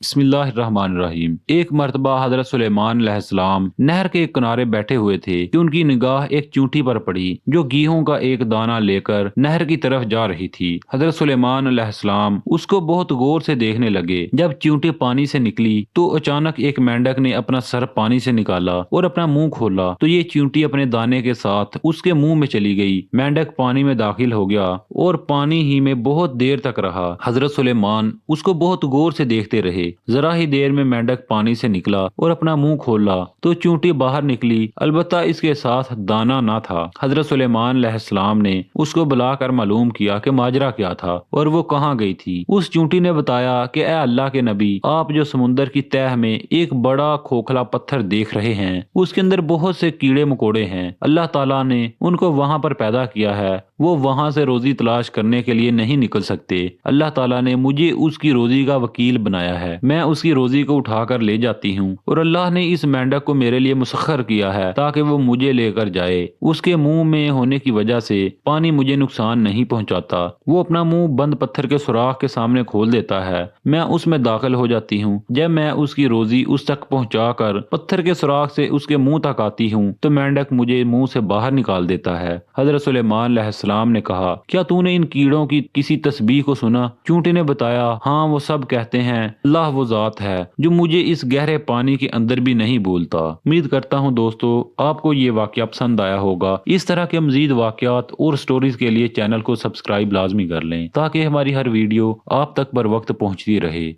बिस्मिल्लाहिर्रहमानिर्रहीम। एक मर्तबा हजरत सुलेमान अलैहिस्सलाम नहर के किनारे बैठे हुए थे कि उनकी निगाह एक चींटी पर पड़ी जो गेहूं का एक दाना लेकर नहर की तरफ जा रही थी। हजरत सुलेमान अलैहिस्सलाम उसको बहुत गौर से देखने लगे। जब चींटी पानी से निकली तो अचानक एक मेंढक ने अपना सर पानी से निकाला और अपना मुंह खोला तो ये चींटी अपने दाने के साथ उसके मुंह में चली गई। मेंढक पानी में दाखिल हो गया और पानी ही में बहुत देर तक रहा। हजरत सुलेमान उसको बहुत गौर से देखते रहे। जरा ही देर में मेंढक पानी से निकला और अपना मुंह खोला तो चींटी बाहर निकली, अलबत्ता इसके साथ दाना ना था। हजरत सुलेमान अलैहिस्सलाम ने उसको बुलाकर मालूम किया कि माजरा क्या था और वो कहाँ गई थी। उस चींटी ने बताया कि ए अल्लाह के नबी, आप जो समुंदर की तह में एक बड़ा खोखला पत्थर देख रहे हैं उसके अंदर बहुत से कीड़े मकोड़े हैं। अल्लाह ताला ने उनको वहाँ पर पैदा किया है, वो वहाँ से रोजी तलाश करने के लिए नहीं निकल सकते। अल्लाह ताला ने मुझे उसकी रोजी का वकील बनाया है, मैं उसकी रोजी को उठाकर ले जाती हूँ और अल्लाह ने इस मेंढक को मेरे लिए मुसख्खर किया है ताकि वो मुझे लेकर जाए। उसके मुंह में होने की वजह से पानी मुझे नुकसान नहीं पहुँचाता। वो अपना मुंह बंद पत्थर के सुराख के सामने खोल देता है, मैं उसमें दाखिल हो जाती हूँ। जब मैं उसकी रोजी उस तक पहुँचा कर पत्थर के सुराख से उसके मुंह तक आती हूँ तो मेंढक मुझे मुंह से बाहर निकाल देता है। हजरत सुलेमान अलैहिस्सलाम ने कहा, क्या तूने इन कीड़ों की किसी तस्बीह को सुना? चींटी ने बताया, हाँ, वो सब कहते हैं अल्लाह वो जात है जो मुझे इस गहरे पानी के अंदर भी नहीं भूलता। उम्मीद करता हूँ दोस्तों आपको ये वाकया पसंद आया होगा। इस तरह के मजीद वाकयात और स्टोरीज के लिए चैनल को सब्सक्राइब लाजमी कर लें ताकि हमारी हर वीडियो आप तक बर वक्त पहुँचती रहे।